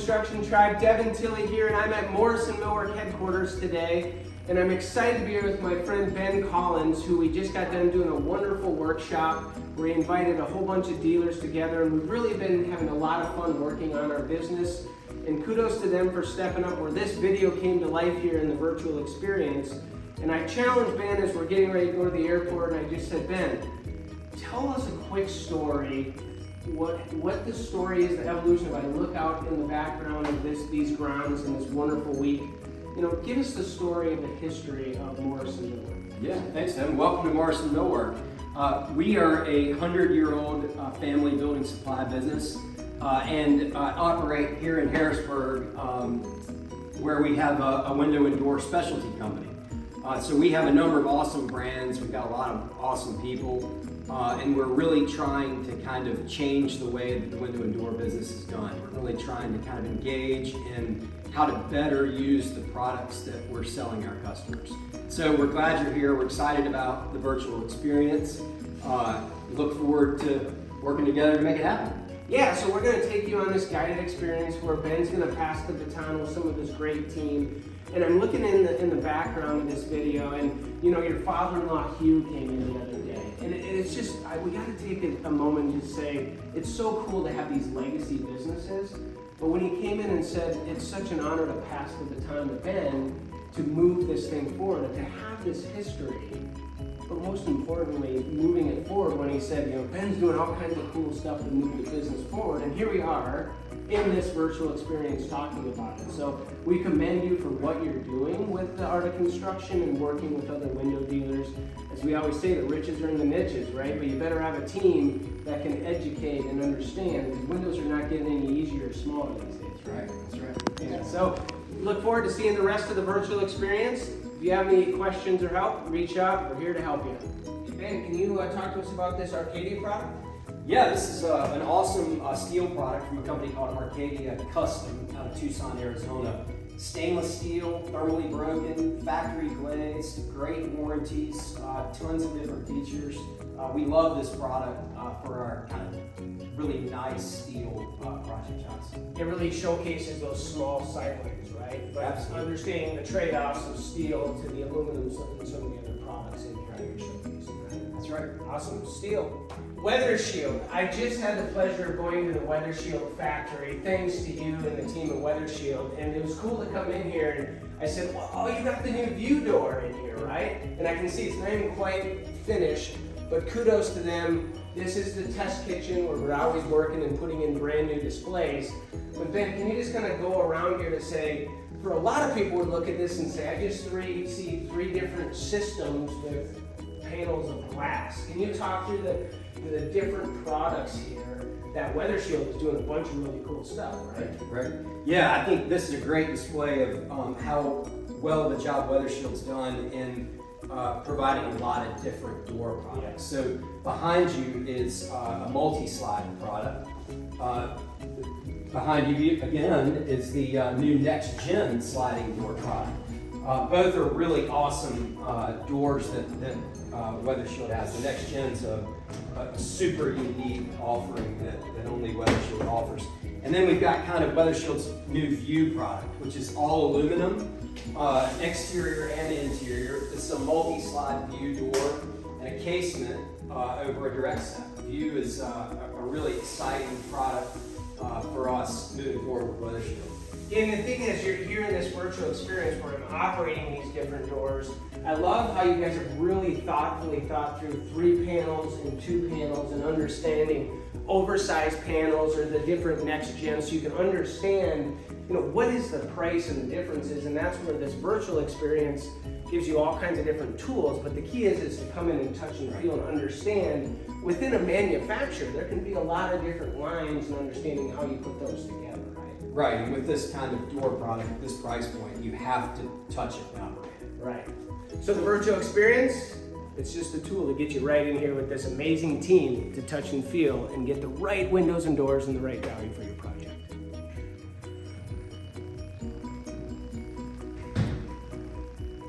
Construction Tribe, Devon Tilly here, and I'm at Morrison Millwork headquarters today. And I'm excited to be here with my friend Ben Collins, who we just got done doing a wonderful workshop where he invited a whole bunch of dealers together, and we've really been having a lot of fun working on our business. And kudos to them for stepping up where this video came to life here in the virtual experience. And I challenged Ben as we're getting ready to go to the airport, and I just said, Ben, tell us a quick story. What the story is, the evolution of. I look out in the background of these grounds and this wonderful week. You know, give us the story of the history of Morrison Millwork. Yeah, thanks, Devin. Welcome to Morrison Millwork. We are a 100-year-old family building supply business and operate here in Harrisburg, where we have a window and door specialty company. So we have a number of awesome brands. We've got a lot of awesome people. And we're really trying to kind of change the way that the window and door business is done. We're really trying to kind of engage in how to better use the products that we're selling our customers. So we're glad you're here. We're excited about the virtual experience. Look forward to working together to make it happen. Yeah, so we're going to take you on this guided experience where Ben's going to pass the baton with some of this great team. And I'm looking in the background of this video, and you know, your father-in-law Hugh came in the other day. And it's just, we got to take a moment to say, it's so cool to have these legacy businesses. But when he came in and said, it's such an honor to pass the baton to Ben to move this thing forward and to have this history, but most importantly, moving it forward, when he said, you know, Ben's doing all kinds of cool stuff to move the business forward, and here we are in this virtual experience talking about it. So we commend you for what you're doing with the art of construction and working with other window dealers. As we always say, the riches are in the niches, right? But you better have a team that can educate and understand, because windows are not getting any easier or smaller these days, right? That's right. Yeah, so look forward to seeing the rest of the virtual experience. If you have any questions or help, reach out. We're here to help you. Ben, can you talk to us about this Arcadia product? Yeah, this is an awesome steel product from a company called Arcadia Custom out of Tucson, Arizona. Stainless steel, thermally broken, factory glazed, great warranties, tons of different features. We love this product for our kind of really nice steel project shots. It really showcases those small sideways, right? But Absolutely. Understanding the trade-offs of steel to the aluminum and some of the other products in here you're showcasing, right? That's right. Awesome. Steel. Weather Shield. I just had the pleasure of going to the Weather Shield factory, thanks to you and the team at Weather Shield, and it was cool to come in here, and I said, well, oh, you got the new view door in here, right? And I can see it's not even quite finished, but kudos to them. This is the test kitchen where we're always working and putting in brand new displays. But Ben, can you just kind of go around here to say, for a lot of people would look at this and say, I just see three different systems with panels of glass. Can you talk through the different products here that Weather Shield is doing a bunch of really cool stuff, right? Right. Yeah, I think this is a great display of how well the job Weather Shield's done in providing a lot of different door products. So behind you is a multi-slide product. Behind you again is the new Next Gen sliding door product. Both are really awesome doors that Weather Shield has. The Next Gen's a super unique offering that only Weather Shield offers. And then we've got kind of Weather Shield's new View product, which is all aluminum, exterior and interior. It's a multi-slide view door and a casement over a direct set. View is a really exciting product for us moving forward with Weather Shield. And the thing is, you're here in this virtual experience where I'm operating these different doors. I love how you guys have really thoughtfully thought through 3 panels and 2 panels and understanding oversized panels or the different Next Gen, so you can understand, you know, what is the price and the differences. And that's where this virtual experience gives you all kinds of different tools. But the key is to come in and touch and feel and understand. Within a manufacturer, there can be a lot of different lines and understanding how you put those together. Right, and with this kind of door product at this price point, you have to touch it and operate it. Right. So the virtual experience, it's just a tool to get you right in here with this amazing team to touch and feel and get the right windows and doors and the right value for your project.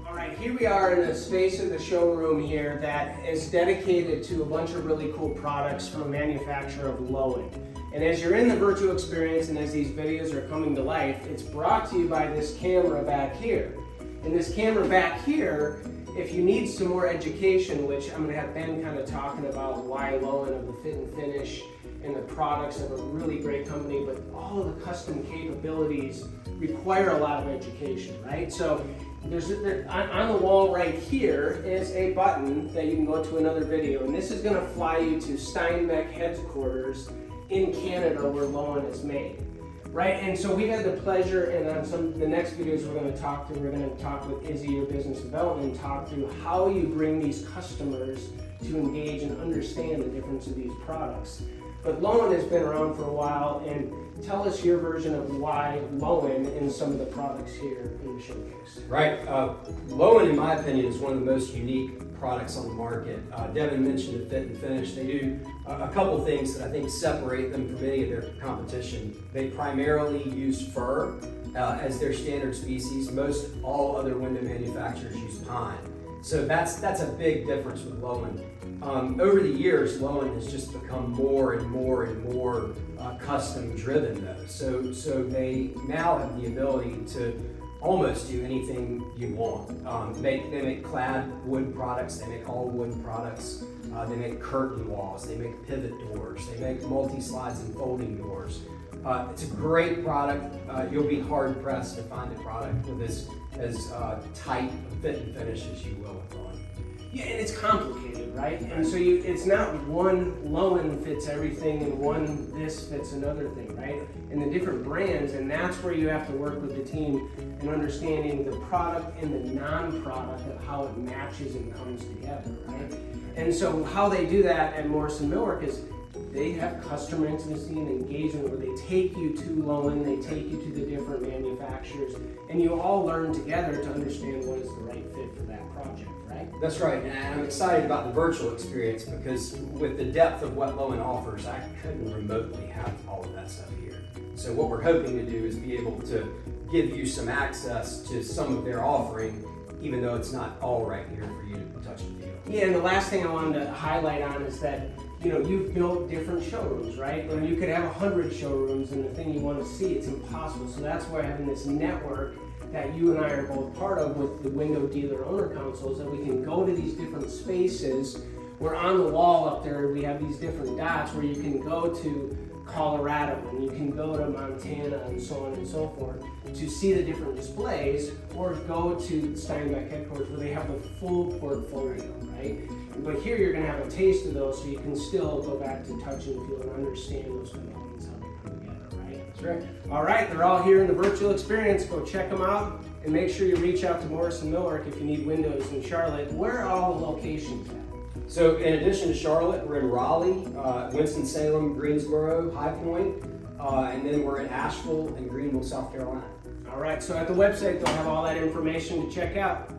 All right, here we are in a space of the showroom here that is dedicated to a bunch of really cool products from a manufacturer of Lowen. And as you're in the virtual experience and as these videos are coming to life, it's brought to you by this camera back here. And this camera back here, if you need some more education, which I'm gonna have Ben kind of talking about why Lowen of the fit and finish and the products of a really great company, but all of the custom capabilities require a lot of education, right? So on the wall right here is a button that you can go to another video, and this is gonna fly you to Steinbeck headquarters in Canada where Lowen is made, right? And so we've had the pleasure, and on the next videos we're gonna talk with Izzy, your business development, talk through how you bring these customers to engage and understand the difference of these products. But Lowen has been around for a while, and tell us your version of why Lowen and some of the products here in the showcase. Right. Lowen, in my opinion, is one of the most unique products on the market. Devon mentioned the fit and finish. They do a couple things that I think separate them from any of their competition. They primarily use fir as their standard species. Most all other window manufacturers use pine. So that's a big difference with Lowen. Over the years, Lowen has just become more and more custom driven though. So they now have the ability to almost do anything you want. They make clad wood products, they make all wood products, they make curtain walls, they make pivot doors, they make multi-slides and folding doors. It's a great product. You'll be hard pressed to find a product with as tight a fit and finish as you will with Lowen. Yeah, and it's complicated, right? And so it's not one Lowen fits everything and one this fits another thing, right? And the different brands, and that's where you have to work with the team in understanding the product and the non-product of how it matches and comes together, right? And so how they do that at Morrison Millwork is they have customer intimacy and engagement where they take you to Lowen, they take you to the different manufacturers, and you all learn together to understand what is the right fit for that project, right? That's right, and I'm excited about the virtual experience because with the depth of what Lowen offers, I couldn't remotely have all of that stuff here. So what we're hoping to do is be able to give you some access to some of their offering, even though it's not all right here for you to touch and feel. Yeah, and the last thing I wanted to highlight on is that you've built different showrooms, right? And you could have 100 showrooms, and the thing you want to see, it's impossible. So that's why having this network that you and I are both part of with the Window Dealer Owner Councils, that we can go to these different spaces. We're on the wall up there, we have these different dots where you can go to Colorado and you can go to Montana and so on and so forth to see the different displays, or go to Steinbeck headquarters where they have the full portfolio, right? But here you're going to have a taste of those, so you can still go back to touch and feel and understand those components, how they come together, right? That's right. All right, they're all here in the virtual experience. Go check them out, and make sure you reach out to Morrison Millwork if you need windows in Charlotte. Where are all the locations at? So in addition to Charlotte, we're in Raleigh, Winston-Salem, Greensboro, High Point, and then we're in Asheville and Greenville, South Carolina. All right, so at the website, they'll have all that information to check out.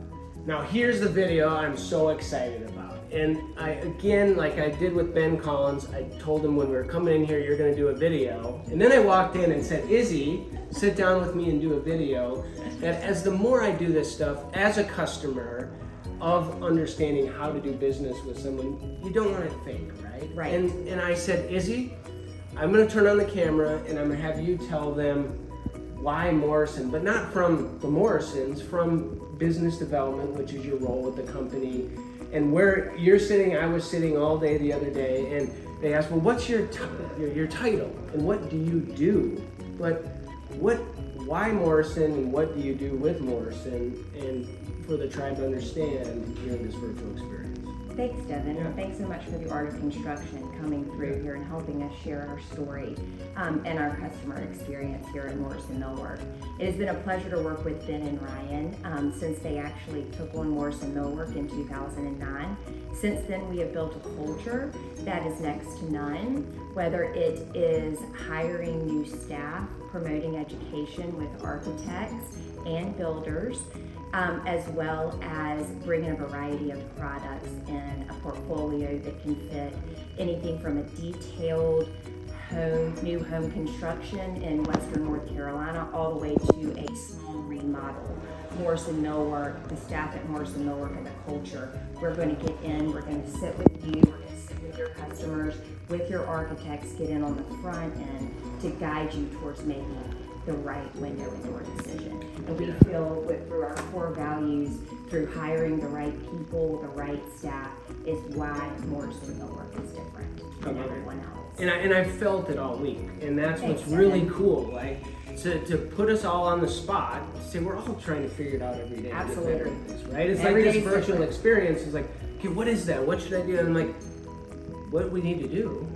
Now here's the video I'm so excited about. And again, like I did with Ben Collins, I told him when we were coming in here, you're gonna do a video. And then I walked in and said, Izzy, sit down with me and do a video. That as the more I do this stuff, as a customer, of understanding how to do business with someone, you don't want it fake, right? Right. And I said, Izzy, I'm gonna turn on the camera and I'm gonna have you tell them why Morrison, but not from the Morrisons, from business development, which is your role with the company. And where you're sitting, I was sitting all day the other day, and they asked, well, what's your title and what do you do? But why Morrison and what do you do with Morrison, and for the tribe to understand here in this virtual experience? Thanks, Devon. Yeah. Thanks so much for the Art of Construction coming through here and helping us share our story and our customer experience here at Morrison Millwork. It has been a pleasure to work with Ben and Ryan since they actually took on Morrison Millwork in 2009. Since then, we have built a culture that is next to none, whether it is hiring new staff, promoting education with architects and builders, as well as bringing a variety of products in a portfolio that can fit anything from a detailed new home construction in Western North Carolina, all the way to a small remodel. Morrison Millwork, the staff at Morrison Millwork and the culture, we're going to get in, we're going to sit with you, we're going to sit with your customers, with your architects, get in on the front end to guide you towards making the right window and door decision. And we feel through our core values, through hiring the right people, the right staff, is why Morrison Millwork is different than everyone else. And I felt it all week, and that's Thanks, what's really Devon. cool. Like to put us all on the spot, to say we're all trying to figure it out every day. Absolutely. To get better at this, right? It's Every like this day's virtual different. experience is like, okay, what is that? What should I do? And I'm like, what we need to do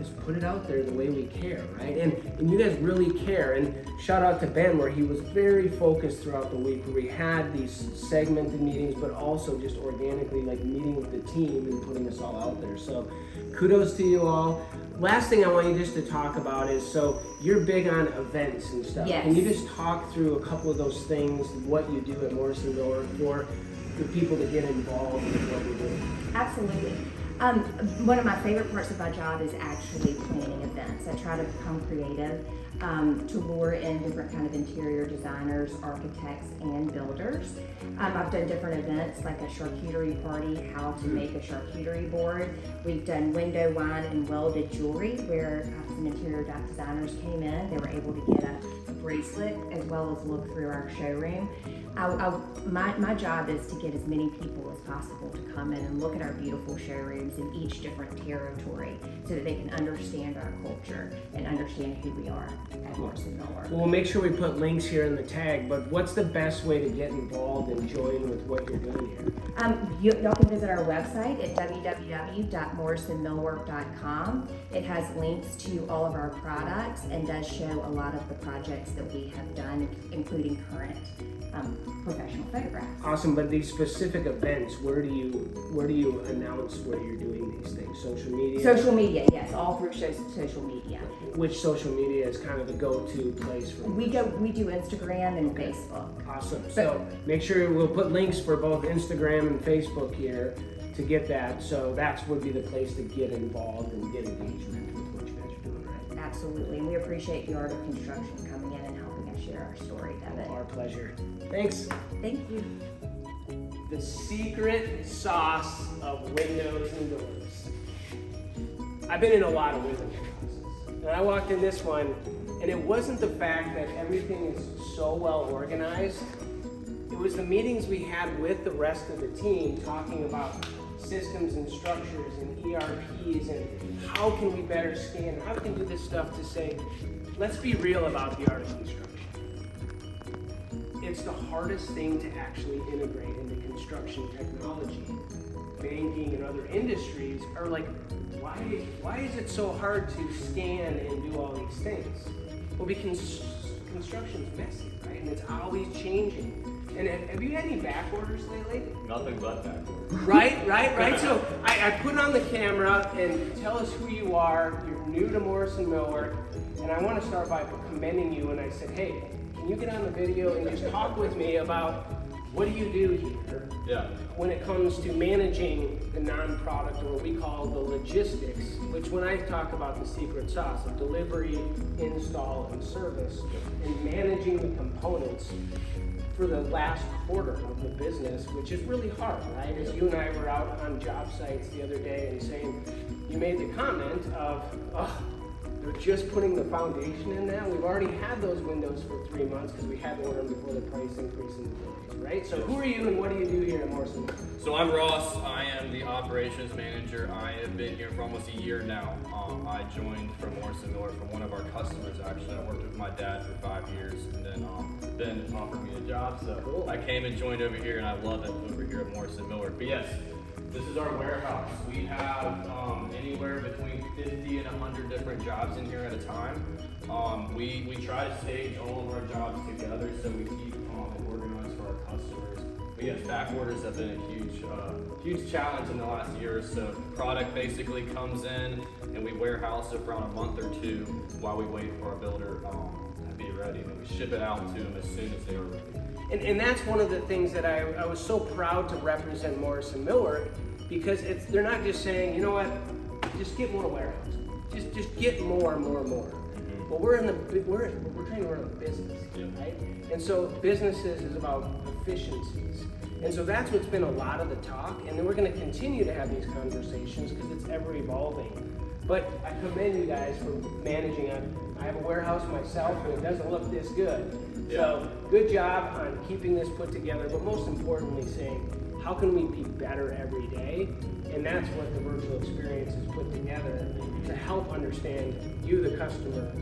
is put it out there the way we care, right? And you guys really care. And shout out to Ben, where he was very focused throughout the week, where we had these segmented meetings, but also just organically like meeting with the team and putting us all out there. So kudos to you all. Last thing I want you just to talk about is, so you're big on events and stuff. Yes. Can you just talk through a couple of those things, what you do at Morrison Millwork for the people to get involved with what you're doing? Absolutely. One of my favorite parts of my job is actually planning events. I try to become creative to lure in different kind of interior designers, architects, and builders. I've done different events like a charcuterie party, how to make a charcuterie board. We've done window, wine, and welded jewelry where some interior designers came in. They were able to get a bracelet as well as look through our showroom. My job is to get as many people as possible to come in and look at our beautiful showrooms in each different territory so that they can understand our culture and understand who we are at Morrison Millwork. Well, we'll make sure we put links here in the tag, but what's the best way to get involved and join with what you're doing here? Y'all can visit our website at www.morrisonmillwork.com. It has links to all of our products and does show a lot of the projects that we have done, including current professional photographs. Awesome, but these specific events, where do you announce where you're doing these things? Social media? Social media, yes, all through social media. Which social media is kind of the go-to place for We do Instagram and Facebook. Awesome. So make sure we'll put links for both Instagram and Facebook here to get that. So that would be the place to get involved and get engagement with what you guys are doing, right? Absolutely, and we appreciate the Art of Construction coming in and helping us share our story, Devon. Our pleasure. Thanks. Thank you. The secret sauce of windows and doors. I've been in a lot of window houses, and I walked in this one, and it wasn't the fact that everything is so well organized. It was the meetings we had with the rest of the team talking about systems and structures and ERPs and how can we better scan, how can we do this stuff to say, let's be real about the art of construction. It's the hardest thing to actually integrate into construction technology. Banking and other industries are like, why is it so hard to scan and do all these things? Well, because construction's messy, right? And it's always changing. And have you had any back orders lately? Nothing but that. Right. So I put on the camera and tell us who you are. You're new to Morrison Millwork, and I want to start by commending you. And I said, hey, can you get on the video and just talk with me about what do you do here? Yeah. When it comes to managing the non-product, or what we call the logistics, which when I talk about the secret sauce of delivery, install, and service, and managing the components for the last quarter of the business, which is really hard, right? As you and I were out on job sites the other day and saying, you made the comment of, they're just putting the foundation in now. We've already had those windows for 3 months because we had to order them before the price increase in the buildings, right? So who are you and what do you do here at Morrison? So I'm Ross. I am the operations manager. I have been here for almost a year now. I joined from Morrison Millwork from one of our customers, actually. I worked with my dad for 5 years, and then Ben offered me a job. So Cool. I came and joined over here, and I love it over here at Morrison Millwork. But yes, this is our warehouse. We have anywhere between 50 and 100 different jobs in here at a time. We try to stage all of our jobs together so we keep it organized for our customers. But yes, back orders have been a huge challenge in the last year or so. Product basically comes in and we warehouse it for around a month or two while we wait for our builder to be ready. And we ship it out to them as soon as they are ready. And that's one of the things that I was so proud to represent Morrison Millwork, because they're not just saying, you know what, just get more warehouse, just get more. Well, we're trying to run a business, right? And so businesses is about efficiencies. And so that's what's been a lot of the talk, and then we're going to continue to have these conversations because it's ever evolving. But I commend you guys for managing it. I have a warehouse myself, and it doesn't look this good. So good job on keeping this put together, but most importantly saying, how can we be better every day? And that's what the virtual experience is put together to help understand you, the customer.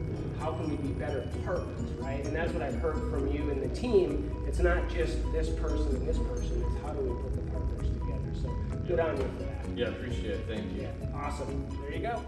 How can we be better partners, right? And that's what I've heard from you and the team. It's not just this person and this person, it's how do we put the partners together. So good on you for that. Yeah, appreciate it. Thank you. Yeah, awesome. There you go.